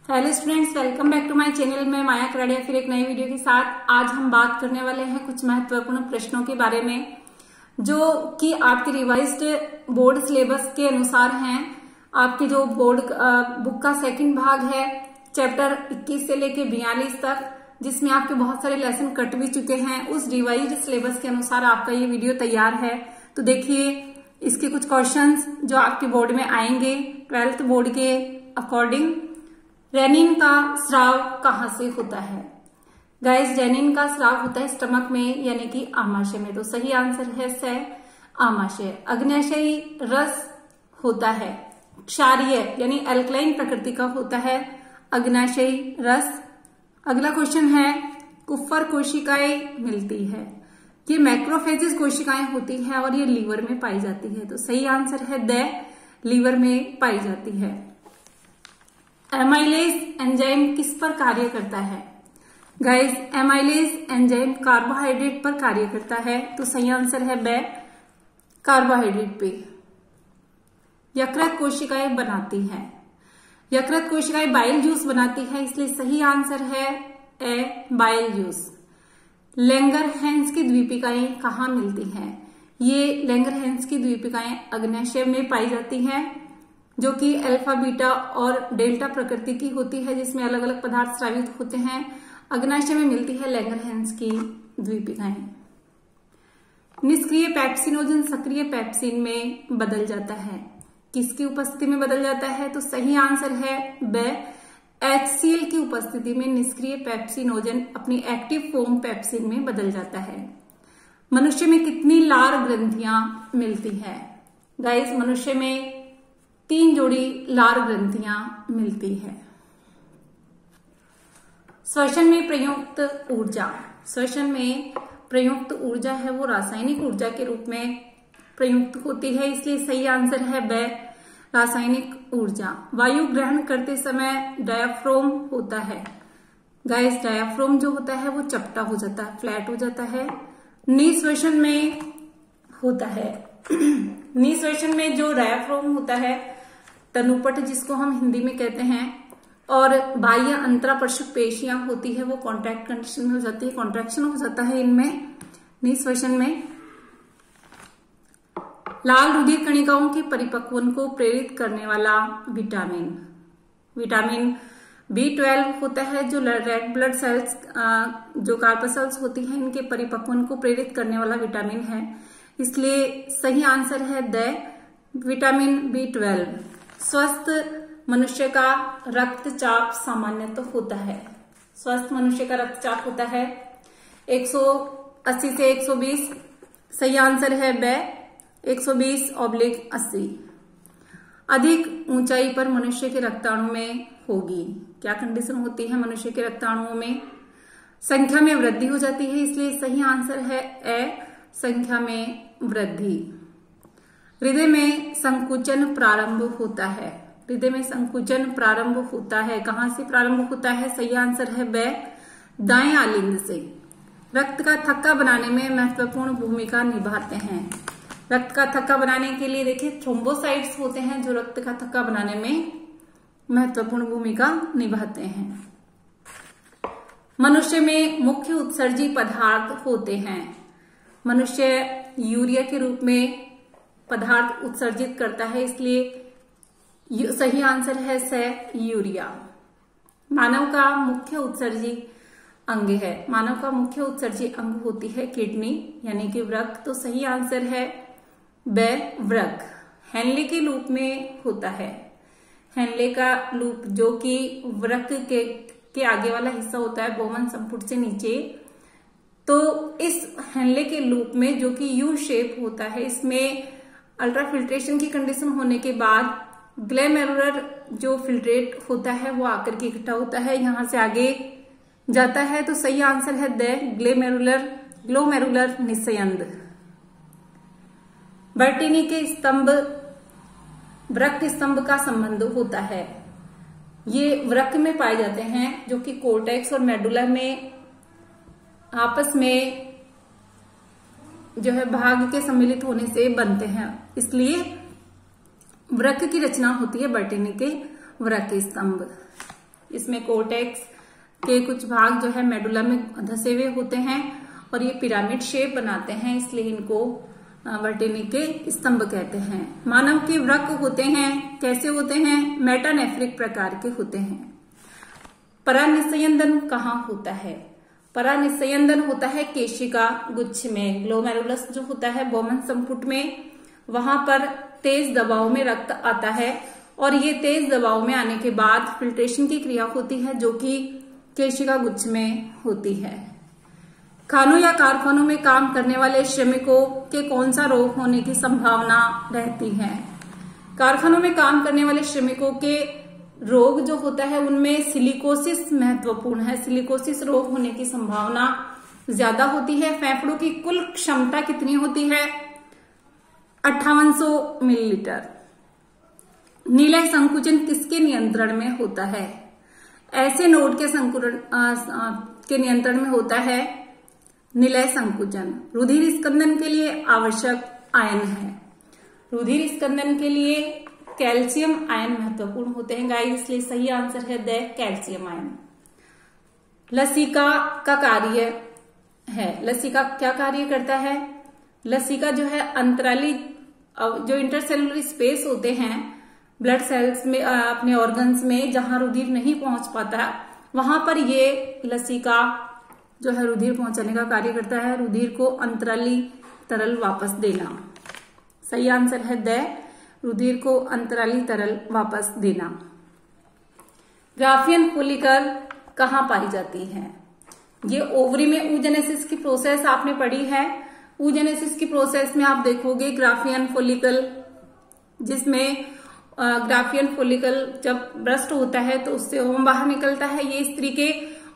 Hello students, welcome back to my channel. मैं माया कराड़िया फिर एक नई वीडियो के साथ। आज हम बात करने वाले हैं कुछ महत्वपूर्ण प्रश्नों के बारे में जो कि आपके रिवाइज्ड बोर्ड सिलेबस के अनुसार हैं। आपकी जो बोर्ड बुक का सेकंड भाग है चैप्टर 21 से लेके 42 तक, जिसमें आपके बहुत सारे लेसन कट भी चुके हैं, उस रिवाइज्ड सिलेबस के अनुसार आपका ये वीडियो तैयार है। तो देखिए इसके कुछ क्वेश्चंस जो आपके बोर्ड में आएंगे 12th बोर्ड के अकॉर्डिंग। रेनिन का स्राव कहाँ से होता है? गाइस, रेनिन का स्राव होता है स्टमक में यानी कि आमाशय में। तो सही आंसर है से आमाशय। अग्न्याशयी रस होता है क्षारीय यानी एल्कलाइन प्रकृति का होता है अग्न्याशयी रस। अगला क्वेश्चन है कुफर कोशिकाएं मिलती है। ये मैक्रोफेजिस कोशिकाएं होती है और ये लीवर में पाई जाती है। तो सही आंसर है द लीवर में पाई जाती है। एमाइलेज एंजाइम किस पर कार्य करता है? गाइस, एमाइलेज एंजाइम कार्बोहाइड्रेट पर कार्य करता है। तो सही आंसर है ब कार्बोहाइड्रेट पे। यकृत कोशिकाएं बनाती है। यकृत कोशिकाएं बाइल जूस बनाती है, इसलिए सही आंसर है ए बाइल जूस। लैंगरहैंस की द्वीपिकाएं कहाँ मिलती हैं? ये लैंगरहैंस की द्वीपिकाएं अग्न्याशय में पाई जाती हैं, जो कि अल्फा बीटा और डेल्टा प्रकृति की होती है, जिसमें अलग अलग पदार्थ स्रावित होते हैं। अग्न्याशय में मिलती है लैंगरहैंस की द्वीपिकाएं। निष्क्रिय पेप्सिनोजन सक्रिय पेप्सिन में बदल जाता है। किसकी उपस्थिति में बदल जाता है? तो सही आंसर है ब HCl की उपस्थिति में निष्क्रिय पेप्सिनोजन अपनी एक्टिव फॉर्म पेप्सिन में बदल जाता है। मनुष्य में कितनी लार ग्रंथियां मिलती है? गाइस, मनुष्य में 3 जोड़ी लार ग्रंथियां मिलती है। श्वसन में प्रयुक्त ऊर्जा। श्वसन में प्रयुक्त ऊर्जा है वो रासायनिक ऊर्जा के रूप में प्रयुक्त होती है, इसलिए सही आंसर है ब रासायनिक ऊर्जा। वायु ग्रहण करते समय डायाफ्राम होता है। गाइस, डायाफ्राम जो होता है वो चपटा हो जाता है, फ्लैट हो जाता है। निःश्वसन में होता है निःश्वसन में जो डायाफ्राम होता है तनुपट जिसको हम हिंदी में कहते हैं, और बाह्य अंतरापर्शक पेशियां होती है वो कॉन्ट्रैक्ट कंडीशन में हो जाती है, कॉन्ट्रैक्शन हो जाता है इनमें निःश्वसन में। लाल रुधिर कणिकाओं के परिपक्वन को प्रेरित करने वाला विटामिन B12 होता है, जो रेड ब्लड सेल्स जो कार्पसेल्स होती है इनके परिपक्वन को प्रेरित करने वाला विटामिन है, इसलिए सही आंसर है द विटामिन B12। स्वस्थ मनुष्य का रक्तचाप सामान्य तो होता है। स्वस्थ मनुष्य का रक्तचाप होता है 180 से 120। सही आंसर है ब 120/80। अधिक ऊंचाई पर मनुष्य के रक्ताणु में होगी। क्या कंडीशन होती है मनुष्य के रक्ताणुओं में? संख्या में वृद्धि हो जाती है, इसलिए सही आंसर है ए संख्या में वृद्धि। हृदय में संकुचन प्रारंभ होता है। हृदय में संकुचन प्रारंभ होता है, कहां से प्रारंभ होता है? सही आंसर है ब दाएं आलिंद से। रक्त का थक्का बनाने में महत्वपूर्ण भूमिका निभाते हैं। रक्त का थक्का बनाने के लिए देखिए थ्रोम्बोसाइट्स होते हैं जो रक्त का थक्का बनाने में महत्वपूर्ण भूमिका निभाते हैं। मनुष्य में मुख्य उत्सर्जी पदार्थ होते हैं। मनुष्य यूरिया के रूप में पदार्थ उत्सर्जित करता है, इसलिए सही आंसर है से यूरिया। मानव का मुख्य उत्सर्जी अंग है। मानव का मुख्य उत्सर्जी अंग होती है किडनी यानी कि वृक्क। तो सही आंसर है ब वृक्क। हेनले के लूप में होता है। हेनले का लूप जो कि वृक्क के आगे वाला हिस्सा होता है बोमन संपुट से नीचे, तो इस हेनले के लूप में जो कि यू शेप होता है, इसमें अल्ट्राफिल्ट्रेशन की कंडीशन होने के बाद ग्लोमेरुलर जो फिल्ट्रेट होता है वो आकर के इकट्ठा होता है, यहां से आगे जाता है। तो सही आंसर है द ग्लोमेरुलर निस्यंद। बर्टीनी के स्तंभ वृक्क स्तंभ का संबंध होता है। ये वृक्क में पाए जाते हैं जो कि कोर्टेक्स और मेडुला में आपस में जो है भाग के सम्मिलित होने से बनते हैं, इसलिए वृक्क की रचना होती है बर्टीनी के वृक्क स्तंभ। इसमें कोर्टेक्स के कुछ भाग जो है मेडुला में धसे हुए होते हैं और ये पिरामिड शेप बनाते हैं, इसलिए इनको वर्टेनी के स्तंभ कहते हैं। मानव के वृक्क होते हैं, कैसे होते हैं? मेटानेफ्रिक प्रकार के होते हैं। परानिस्यंदन कहाँ होता है? परानिस्यंदन होता है केशिका गुच्छ में, ग्लोमेरुलस जो होता है बोमन संपुट में, वहां पर तेज दबाव में रक्त आता है और ये तेज दबाव में आने के बाद फिल्ट्रेशन की क्रिया होती है जो कि केशिका गुच्छ में होती है। खानों या कारखानों में काम करने वाले श्रमिकों के कौन सा रोग होने की संभावना रहती है? कारखानों में काम करने वाले श्रमिकों के रोग जो होता है उनमें सिलिकोसिस महत्वपूर्ण है। सिलिकोसिस रोग होने की संभावना ज्यादा होती है। फेफड़ों की कुल क्षमता कितनी होती है? 5800 मिलीलीटर। नीलय संकुचन किसके नियंत्रण में होता है? ऐसे नोड के संकुचन के नियंत्रण में होता है निलय संकुचन। रुधिर स्कंदन के लिए आवश्यक आयन है। रुधिर स्कंदन के लिए कैल्शियम आयन महत्वपूर्ण होते हैं गाइस, इसलिए सही आंसर है द कैल्शियम आयन। लसिका का कार्य है। लसिका क्या कार्य करता है? लसिका जो है अंतराली जो इंटरसेलुलर स्पेस होते हैं ब्लड सेल्स में, अपने ऑर्गन्स में जहां रुधिर नहीं पहुंच पाता, वहां पर ये लसिका जो है रुधिर पहुंचाने का कार्य करता है, रुधिर को अंतराली तरल वापस देना। सही आंसर है द रुधिर को अंतराली तरल वापस देना। ग्राफियन फोलिकल कहाँ पाई जाती है? ये ओवरी में oogenesis की प्रोसेस आपने पढ़ी है। oogenesis की प्रोसेस में आप देखोगे ग्राफियन फोलिकल, जिसमें ग्राफियन फोलिकल जब ब्रस्ट होता है तो उससे ओवम बाहर निकलता है। ये स्त्री के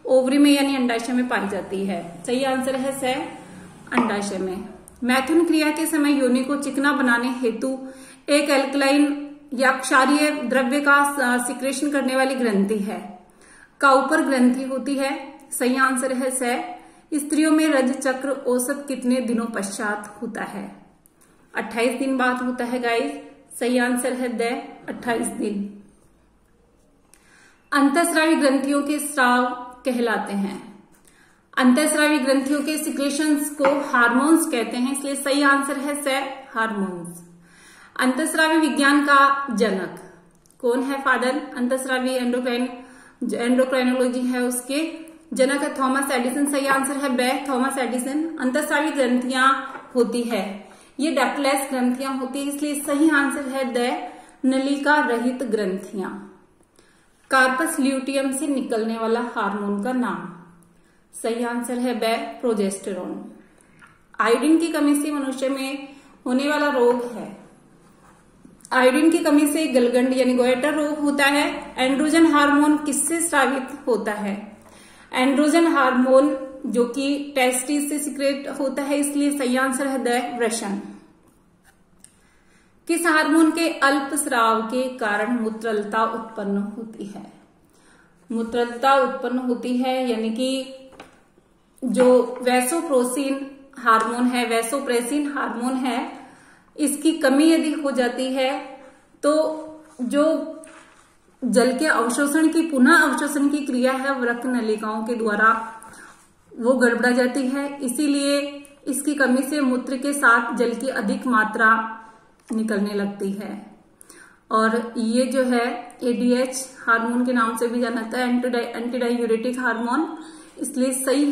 ओवरी में यानी अंडाशय में पाई जाती है। सही आंसर है स अंडाशय में। मैथुन क्रिया के समय योनि को चिकना बनाने हेतु एक एल्कलाइन या क्षारीय द्रव्य का सिक्रेशन करने वाली ग्रंथि है। काउपर ग्रंथि होती है। सही आंसर है स। स्त्रियों में रज चक्र औसत कितने दिनों पश्चात होता है? 28 दिन बाद होता है गाइस। सही आंसर है द 28 दिन। अंतःस्रावी ग्रंथियों के स्राव कहलाते हैं। अंतःस्रावी ग्रंथियों के सिक्रेशंस को हार्मोन्स कहते हैं, इसलिए सही आंसर है स हार्मोन्स। अंतःस्रावी विज्ञान का जनक कौन है? फादर अंतःस्रावी एंडोक्राइनोलॉजी है उसके जनक है थॉमस एडिसन। सही आंसर है ब थॉमस एडिसन। अंतःस्रावी ग्रंथियां होती है, ये डक्टलेस ग्रंथियां होती है, इसलिए सही आंसर है द नलिका रहित ग्रंथियां। कार्पस ल्यूटियम से निकलने वाला हार्मोन का नाम? सही आंसर है ब प्रोजेस्टेरोन। आयोडीन की कमी से मनुष्य में होने वाला रोग है। आयोडीन की कमी से गलगंड यानी गोएटर रोग होता है। एंड्रोजन हार्मोन किससे स्रावित होता है? एंड्रोजन हार्मोन जो कि टेस्टिस से सिक्रेट होता है, इसलिए सही आंसर है द वृषण। किस हार्मोन के अल्प स्राव के कारण मूत्रलता उत्पन्न होती है? मूत्रलता उत्पन्न होती है यानी कि जो वैसोप्रेसिन हार्मोन है, वैसोप्रेसिन हार्मोन है, इसकी कमी यदि हो जाती है तो जो जल के अवशोषण की पुनः अवशोषण की क्रिया है वृक्क नलिकाओं के द्वारा वो गड़बड़ा जाती है। इसीलिए इसकी कमी से मूत्र के साथ जल की अधिक मात्रा निकलने लगती है और ये जो है एडीएच हार्मोन के नाम से भी जाना जाता है, एंटीडायूरेटिक हार्मोन। इसलिए सही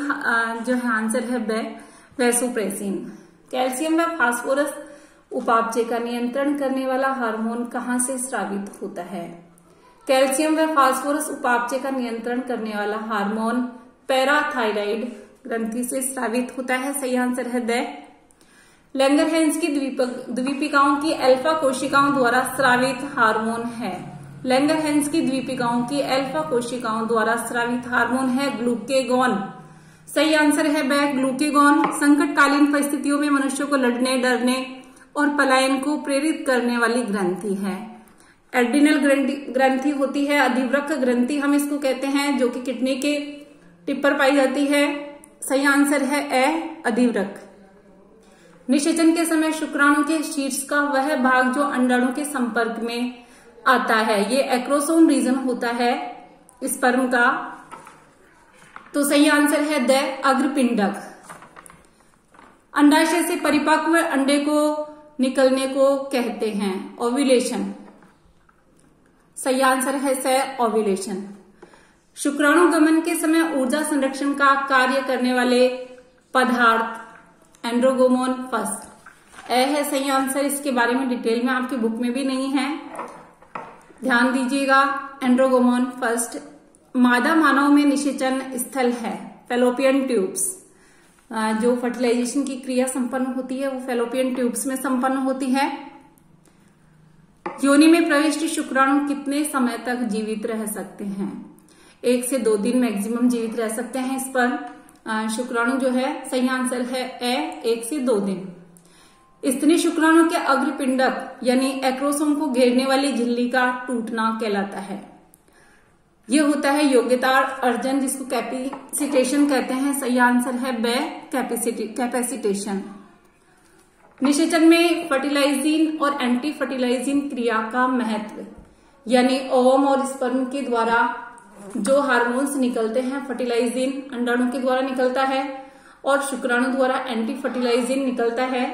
जो है आंसर है ब वैसोप्रेसिन। कैल्शियम व फास्फोरस उपापचय का नियंत्रण करने वाला हार्मोन कहाँ से स्रावित होता है? कैल्शियम व फास्फोरस उपापचय का नियंत्रण करने वाला हार्मोन पैराथायराइड ग्रंथि से स्रावित होता है। सही आंसर है द लैंगरहैंस की द्वीपिकाओं की अल्फा कोशिकाओं द्वारा स्रावित हार्मोन है। लैंगरहैंस की द्वीपिकाओं की अल्फा कोशिकाओं द्वारा स्रावित हार्मोन है ग्लूकेगॉन। सही आंसर है ब ग्लूकेगॉन। संकटकालीन परिस्थितियों में मनुष्यों को लड़ने, डरने और पलायन को प्रेरित करने वाली ग्रंथि है। एड्रिनल ग्रंथि होती है, अधिवृक्क ग्रंथि हम इसको कहते हैं, जो कि किडनी के टिप पर पाई जाती है। सही आंसर है ए अधिवृक्क। निषेचन के समय शुक्राणु के शीर्ष का वह भाग जो अंडाणु के संपर्क में आता है, ये एक्रोसोम रीजन होता है। स्पर्म का, तो सही आंसर है द अग्रपिंडक। अंडाशय से परिपक्व अंडे को निकलने को कहते हैं ओव्यूलेशन। सही आंसर है स ओव्यूलेशन। शुक्राणु गमन के समय ऊर्जा संरक्षण का कार्य करने वाले पदार्थ एंड्रोगोमोन फर्स्ट। ए है सही आंसर। इसके बारे में डिटेल में आपकी बुक में भी नहीं है, ध्यान दीजिएगा। एंड्रोगोमोन फर्स्ट मादा मानव में निषेचन स्थल है फैलोपियन ट्यूब्स। जो फर्टिलाइजेशन की क्रिया संपन्न होती है वो फैलोपियन ट्यूब्स में संपन्न होती है। योनि में प्रविष्ट शुक्राणु कितने समय तक जीवित रह सकते हैं? 1 से 2 दिन मैक्सिमम जीवित रह सकते हैं इस पर शुक्राणु जो है। सही आंसर है ए 1 से 2 दिन। स्तनी शुक्राणु के अग्रपिंडक यानी एक्रोसोम को घेरने वाली झिल्ली का टूटना कहलाता है। यह होता है योग्यता अर्जन, जिसको कैपेसिटेशन कहते हैं। सही आंसर है ब कैपेसिटेशन। निषेचन में फर्टिलाइजिन और एंटी फर्टिलाइजिन क्रिया का महत्व, यानी ओवम और स्पर्म के द्वारा जो हार्मोन्स निकलते हैं, फर्टिलाइजिन अंडाणु के द्वारा निकलता है और शुक्राणु द्वारा एंटी फर्टिलाइजिन निकलता है।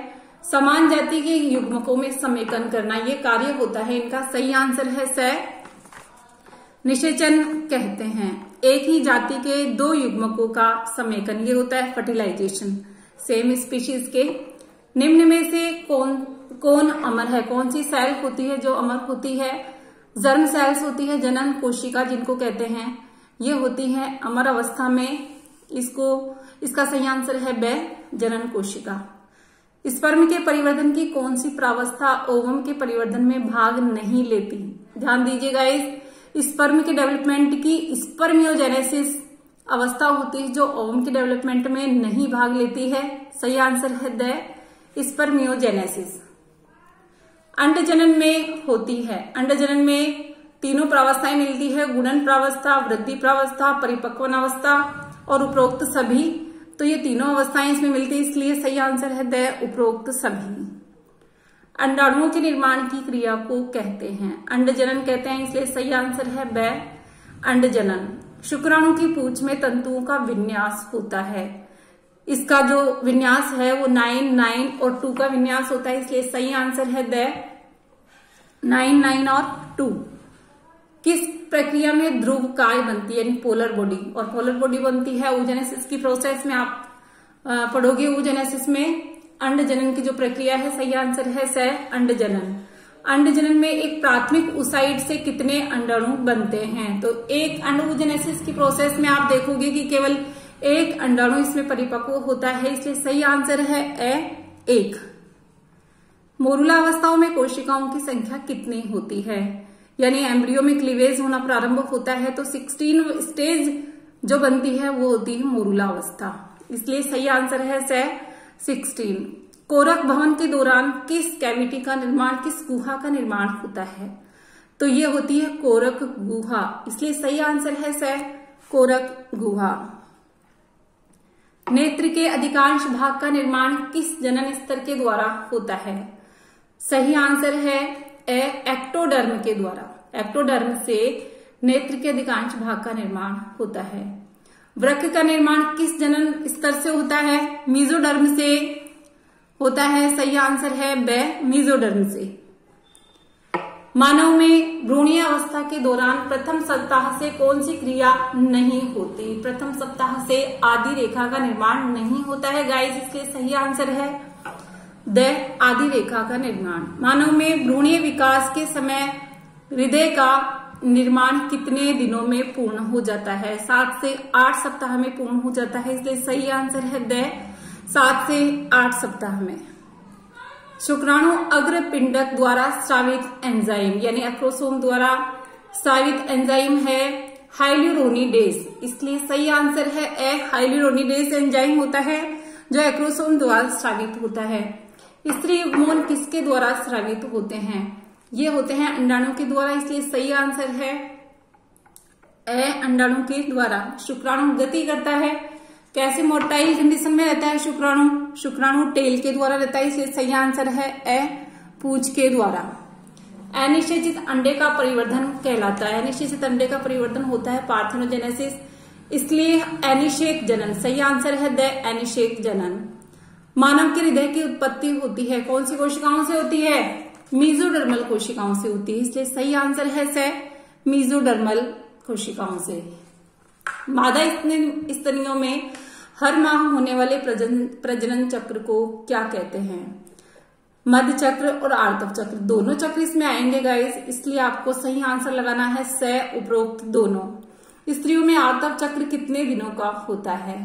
समान जाति के युग्मकों में समेकन करना ये कार्य होता है इनका। सही आंसर है स निषेचन कहते हैं। एक ही जाति के 2 युग्मकों का समेकन ये होता है फर्टिलाइजेशन, सेम स्पीशीज के। निम्न में से कौन अमर है? कौन सी सेल होती है जो अमर होती है? जर्म सेल्स होती है, जनन कोशिका जिनको कहते हैं, ये होती है अमर अवस्था में। इसका सही आंसर है ब जनन कोशिका। स्पर्म के परिवर्धन की कौन सी प्रावस्था ओवम के परिवर्धन में भाग नहीं लेती? ध्यान दीजिएगा, इस स्पर्म के डेवलपमेंट की स्पर्मियोजेनेसिस अवस्था होती है जो ओवम के डेवलपमेंट में नहीं भाग लेती है। सही आंसर है द स्पर्मियोजेनेसिस। अंडजनन में होती है। अंडजनन में 3 प्रावस्थाएं मिलती है, गुणन प्रावस्था, वृद्धि प्रावस्था, परिपक्वन अवस्था और उपरोक्त सभी। तो ये 3 अवस्थाएं इसमें मिलती है, इसलिए सही आंसर है द उपरोक्त सभी। अंडाणुओं के निर्माण की क्रिया को कहते हैं अंडजनन कहते हैं, इसलिए सही आंसर है ब अंडजनन। शुक्राणु की पूंछ में तंतुओं का विन्यास होता है। इसका जो विन्यास है वो 9, 9 और 2 का विन्यास होता है, इसलिए सही आंसर है द 9, 9 और 2। किस प्रक्रिया में ध्रुव काय बनती है, यानी पोलर बॉडी? और पोलर बॉडी बनती है oogenesis की प्रोसेस में। आप पढ़ोगे oogenesis में अंडजनन की जो प्रक्रिया है। सही आंसर है स अंडजनन। अंडजनन में एक प्राथमिक ओसाइड से कितने अंडाणु बनते हैं? तो एक अंड oogenesis की प्रोसेस में आप देखोगे कि केवल एक अंडाणु इसमें परिपक्व होता है, इसलिए सही आंसर है ए 1। मोरुला अवस्थाओं में कोशिकाओं की संख्या कितनी होती है? यानी एम्ब्रियो में क्लीवेज होना प्रारंभ होता है तो 16 स्टेज जो बनती है वो होती है मोरुला अवस्था, इसलिए सही आंसर है स 16। कोरक भवन के दौरान किस कैविटी का निर्माण, किस गुहा का निर्माण होता है? तो ये होती है कोरक गुहा, इसलिए सही आंसर है स कोरक गुहा। नेत्र के अधिकांश भाग का निर्माण किस जनन स्तर के द्वारा होता है? सही आंसर है एक्टोडर्म के द्वारा। एक्टोडर्म से नेत्र के अधिकांश भाग का निर्माण होता है। वृक्क का निर्माण किस जनन स्तर से होता है? मीजोडर्म से होता है, सही आंसर है ब मीजोडर्म से। मानव में भ्रूणीय अवस्था के दौरान प्रथम सप्ताह से कौन सी क्रिया नहीं होती? प्रथम सप्ताह से आदि रेखा का निर्माण नहीं होता है गाइस, इसलिए सही आंसर है द आदि रेखा का निर्माण। मानव में भ्रूणीय विकास के समय हृदय का निर्माण कितने दिनों में पूर्ण हो जाता है? 7 से 8 सप्ताह में पूर्ण हो जाता है, इसलिए सही आंसर है द 7 से 8 सप्ताह में। शुक्राणु अग्रपिंडक द्वारा स्रावित एंजाइम यानी एक्रोसोम द्वारा स्रावित एंजाइम है हाइल्यूरोनिडेज, इसलिए सही आंसर है ए हाइल्यूरोनिडेज एंजाइम होता है जो एक्रोसोम द्वारा स्रावित होता है। स्त्री युग्मोन किसके द्वारा स्रावित होते हैं? ये होते हैं अंडाणु के द्वारा, इसलिए सही आंसर है ए अंडाणु के द्वारा। शुक्राणु गति करता है, कैसे मोटाइल कंडीशन में रहता है शुक्राणु टेल के द्वारा रहता है, इसलिए सही आंसर है ए पूंछ के द्वारा। अनिषेचित अंडे का परिवर्धन कहलाता है। अनिषेचित अंडे का परिवर्धन होता है पार्थेनोजेनेसिस, इसलिए अनिषेक जनन। सही आंसर है द अनिषेक जनन। मानव के हृदय की उत्पत्ति होती है कौन सी कोशिकाओं से होती है? मीजोडर्मल कोशिकाओं से होती है, इसलिए सही आंसर है स मीजोडर्मल कोशिकाओं से। मादा स्तनियों में हर माह होने वाले प्रजनन चक्र को क्या कहते हैं? मध्य चक्र और आर्तव चक्र, दोनों चक्र इसमें आएंगे गाइस, इसलिए आपको सही आंसर लगाना है स उपरोक्त दोनों। स्त्रियों में आर्तव चक्र कितने दिनों का होता है?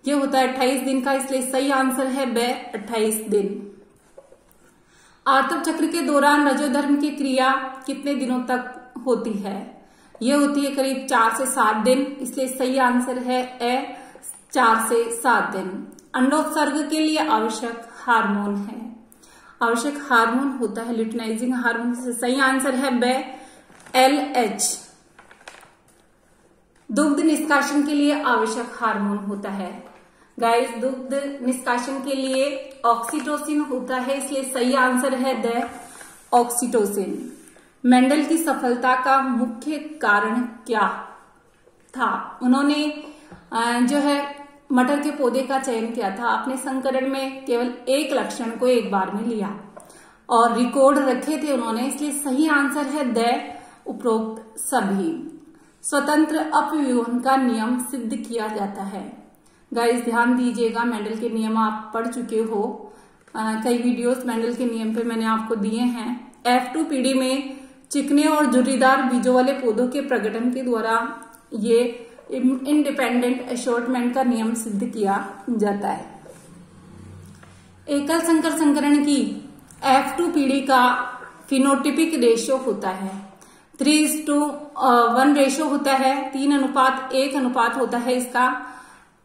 ये होता है 28 दिन का, इसलिए सही आंसर है ब 28 दिन। आर्तव चक्र के दौरान रजोधर्म की क्रिया कितने दिनों तक होती है? ये होती है करीब 4 से 7 दिन, इसलिए सही आंसर है ए 4 से 7 दिन। अंडोत्सर्ग के लिए आवश्यक हार्मोन है, आवश्यक हार्मोन होता है ल्यूटिनाइजिंग हार्मोन, से सही आंसर है ब LH। दुग्ध निष्कासन के लिए आवश्यक हार्मोन होता है गाइस, दुग्ध निष्कासन के लिए ऑक्सीटोसिन होता है, इसलिए सही आंसर है द ऑक्सीटोसिन। मेंडल की सफलता का मुख्य कारण क्या था? उन्होंने जो है मटर के पौधे का चयन किया था, अपने संकरण में केवल एक लक्षण को एक बार में लिया और रिकॉर्ड रखे थे उन्होंने, इसलिए सही आंसर है द उपरोक्त सभी। स्वतंत्र अपव्यूहन का नियम सिद्ध किया जाता है। गाइस ध्यान दीजिएगा, मेंडल के नियम आप पढ़ चुके हो, कई वीडियोस मेंडल के नियम पे मैंने आपको दिए हैं। F2 पीढ़ी में चिकने और झुर्रीदार बीजों वाले पौधों के प्रकटन के द्वारा ये इंडिपेंडेंट असॉर्टमेंट का नियम सिद्ध किया जाता है। एकल संकर संकरण की F2 पीढ़ी का फिनोटिपिक रेशियो होता है 3:1 रेशियो होता है, 3:1 अनुपात होता है इसका।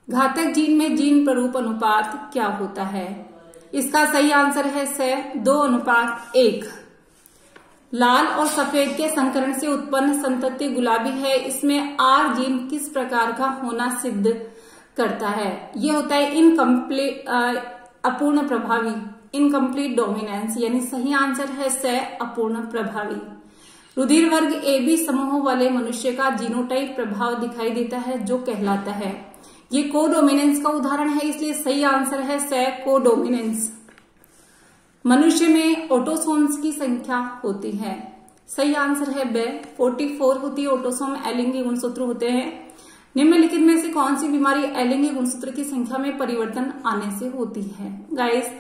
घातक जीन में जीन प्ररूप अनुपात क्या होता है? इसका सही आंसर है स 2:1। लाल और सफेद के संकरण से उत्पन्न संतति गुलाबी है, इसमें R जीन किस प्रकार का होना सिद्ध करता है? ये होता है इनकम्प्लीट अपूर्ण प्रभावी, इनकम्प्लीट डोमिनेंस, यानी सही आंसर है स अपूर्ण प्रभावी। रुधिर वर्ग AB समूह वाले मनुष्य का जीनोटाइप प्रभाव दिखाई देता है जो कहलाता है, ये कोडोमिनेंस का उदाहरण है, इसलिए सही आंसर है स कोडोमिनेंस। मनुष्य में ऑटोसोम्स की संख्या होती है, सही आंसर है ब 44 होती है। ऑटोसोम एलिंगी गुणसूत्र होते हैं। निम्नलिखित में से कौन सी बीमारी एलिंगी गुणसूत्र की संख्या में परिवर्तन आने से होती है? गाइस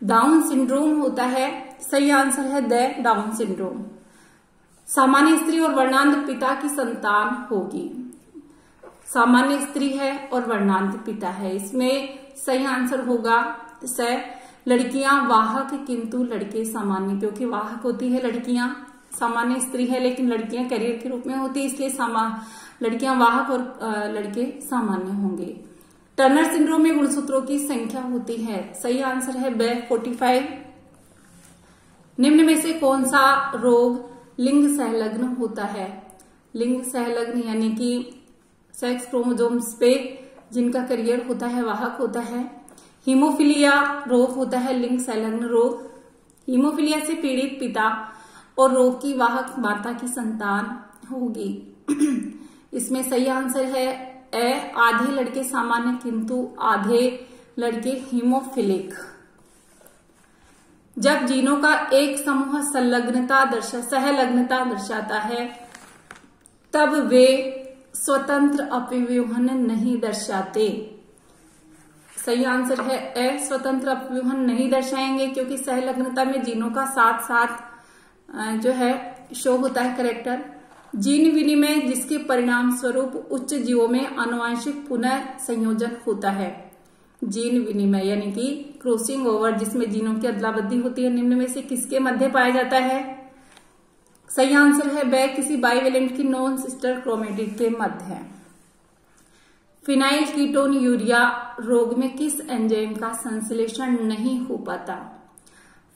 डाउन सिंड्रोम होता है, सही आंसर है द डाउन सिंड्रोम। सामान्य स्त्री और वर्णांध पिता की संतान होगी, सामान्य स्त्री है और वर्णांध पिता है, इसमें सही आंसर होगा स लड़कियां वाहक किंतु लड़के सामान्य, क्योंकि वाहक होती है लड़कियां, सामान्य स्त्री है लेकिन लड़कियां कैरियर के रूप में होती है, इसलिए लड़कियां वाहक और लड़के सामान्य होंगे। टर्नर सिंड्रोम में गुणसूत्रों की संख्या होती है, सही आंसर है ब 45। निम्न में से कौन सा रोग लिंग संलग्न होता है? लिंग संलग्न यानी कि सेक्स क्रोमोसोम्स पे जिनका करियर होता है वाहक होता है। हीमोफिलिया रोग होता है लिंग संलग्न रोग। हीमोफिलिया से पीड़ित पिता और रोग की वाहक माता की संतान होगी। इसमें सही आंसर है ए आधे लड़के सामान्य किंतु आधे लड़के हीमोफिलिक। जब जीनों का एक समूह सहलग्नता दर्शाता है तब वे स्वतंत्र अपव्यूहन नहीं दर्शाते, सही आंसर है ए स्वतंत्र अपव्यूहन नहीं दर्शाएंगे, क्योंकि सहलग्नता में जीनों का साथ साथ जो है शो होता है करेक्टर। जीन विनिमय जिसके परिणाम स्वरूप उच्च जीवों में आनुवंशिक पुनः संयोजन होता है। जीन विनिमय यानी कि क्रॉसिंग ओवर जिसमें जीनों की अदला बदली होती है, निम्न में से किसके मध्य पाया जाता है? सही आंसर है ब किसी बाइवेलेंट की नॉन सिस्टर क्रोमेटिड के मध्य है। फिनाइल कीटोन यूरिया रोग में किस एंजाइम का संश्लेषण नहीं हो पाता?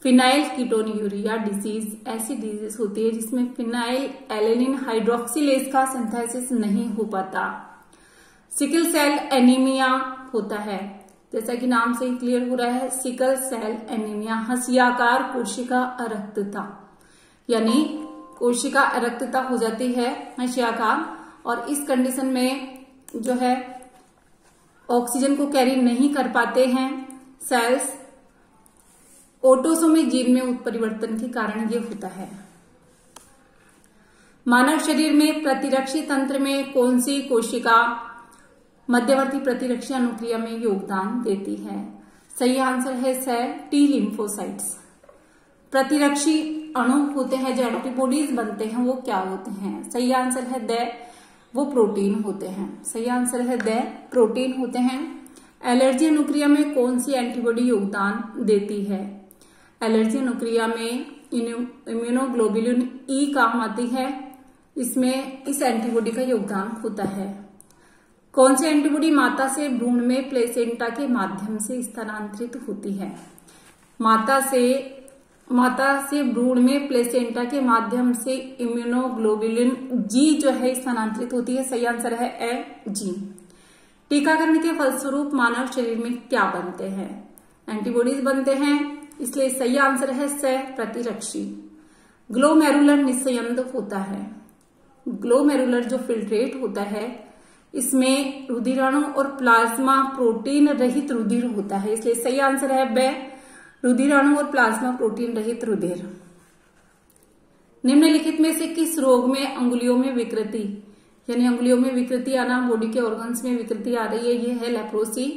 फिनाइल कीटोन यूरिया डिजीज ऐसी डिजीज होती है जिसमें फिनाइल एलेनिन हाइड्रोक्सिलेज का सिंथेसिस नहीं हो पाता। सिकल सेल एनीमिया होता है, जैसा कि नाम से ही क्लियर हो रहा है, सिकल सेल एनीमिया हंसियाकार कोशिका अरक्तता। यानी कोशिका रक्तता हो जाती है मत्स्याकार, और इस कंडीशन में जो है ऑक्सीजन को कैरी नहीं कर पाते हैं सेल्स। ऑटोसोमिक जीन में उत्परिवर्तन के कारण ये होता है। मानव शरीर में प्रतिरक्षी तंत्र में कौन सी कोशिका मध्यवर्ती प्रतिरक्षी अनुक्रिया में योगदान देती है? सही आंसर है सेल टी लिम्फोसाइट्स। प्रतिरक्षी अणु होते हैं जो एंटीबॉडीज बनते हैं, वो क्या होते हैं? सही आंसर है द, वो प्रोटीन होते हैं। सही आंसर है द, प्रोटीन होते हैं। एलर्जी अनुक्रिया में कौन सी एंटीबॉडी योगदान देती है? एलर्जी अनुक्रिया में इम्यूनोग्लोबुलिन ई काम आती है, इसमें इस एंटीबॉडी का योगदान होता है। कौन सी एंटीबॉडी माता से भ्रूण में प्लेसेंटा के माध्यम से स्थानांतरित होती है? माता से भ्रूण में प्लेसेंटा के माध्यम से इम्यूनोग्लोबुलिन जी जो है स्थानांतरित होती है। सही आंसर है ए, जी। टीकाकरण के फलस्वरूप मानव शरीर में क्या बनते हैं? एंटीबॉडीज बनते हैं, इसलिए सही आंसर है से, प्रतिरक्षी। ग्लोमेरुलर निस्संद होता है। ग्लोमेरुलर जो फिल्ट्रेट होता है, इसमें रुधिराणु और प्लाज्मा प्रोटीन रहित रुधिर होता है, इसलिए सही आंसर है बे, रुधिराणु और प्लाज्मा प्रोटीन रहित रुधिर। निम्नलिखित में से किस रोग में अंगुलियों में विकृति, यानी अंगुलियों में विकृति आना, बॉडी के ऑर्गन्स में विकृति आ रही है, ये है लेप्रोसी,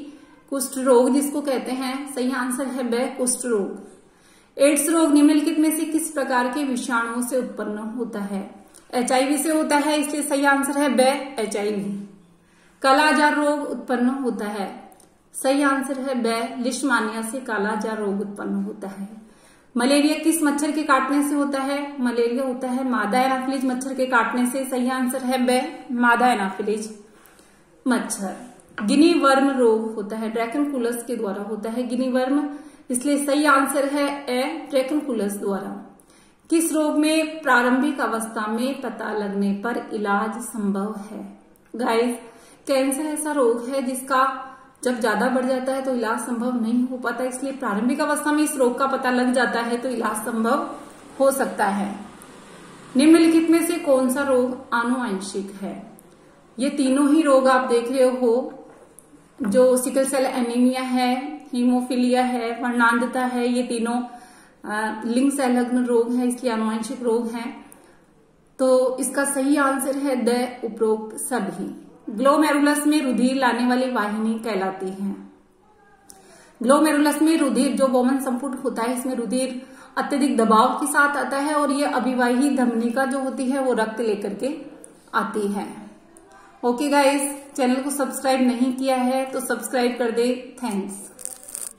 कुष्ठ रोग जिसको कहते हैं। सही आंसर है बे, कुष्ठ रोग। एड्स रोग निम्नलिखित में से किस प्रकार के विषाणुओं से उत्पन्न होता है? HIV से होता है, इसलिए सही आंसर है बे, HIV। कालाजार रोग उत्पन्न होता है, सही आंसर है बे, लिशमानिया से कालाजार रोग उत्पन्न होता है। मलेरिया किस मच्छर के काटने से होता है? मलेरिया होता है मादा एनाफिलीज मच्छर के काटने से। सही आंसर है बे, मादा एनाफिलीज मच्छर। गिनी वर्म रोग होता है, ड्रैकनकुलस के द्वारा होता है गिनी वर्म, इसलिए सही आंसर है ए, ड्रैकनकुलस द्वारा। किस रोग में प्रारंभिक अवस्था में पता लगने पर इलाज संभव है? गाइस, कैंसर ऐसा रोग है जिसका जब ज्यादा बढ़ जाता है तो इलाज संभव नहीं हो पाता, इसलिए प्रारंभिक अवस्था में इस रोग का पता लग जाता है तो इलाज संभव हो सकता है। निम्नलिखित में से कौन सा रोग आनुवंशिक है? ये तीनों ही रोग आप देख रहे हो, जो सिकल सेल एनीमिया है, हीमोफीलिया है, वर्णांधता है, ये तीनों लिंग संलग्न रोग है, इसलिए आनुवंशिक रोग हैं। तो इसका सही आंसर है द, उपरोक्त सभी। ग्लोमेरुलस में रुधिर लाने वाली वाहिनी कहलाती है। ग्लोमेरुलस में रुधिर जो बोमन संपुट होता है, इसमें रुधिर अत्यधिक दबाव के साथ आता है और ये अभिवाही धमनिका जो होती है वो रक्त लेकर के आती है। ओके गाइस, चैनल को सब्सक्राइब नहीं किया है तो सब्सक्राइब कर दे। थैंक्स।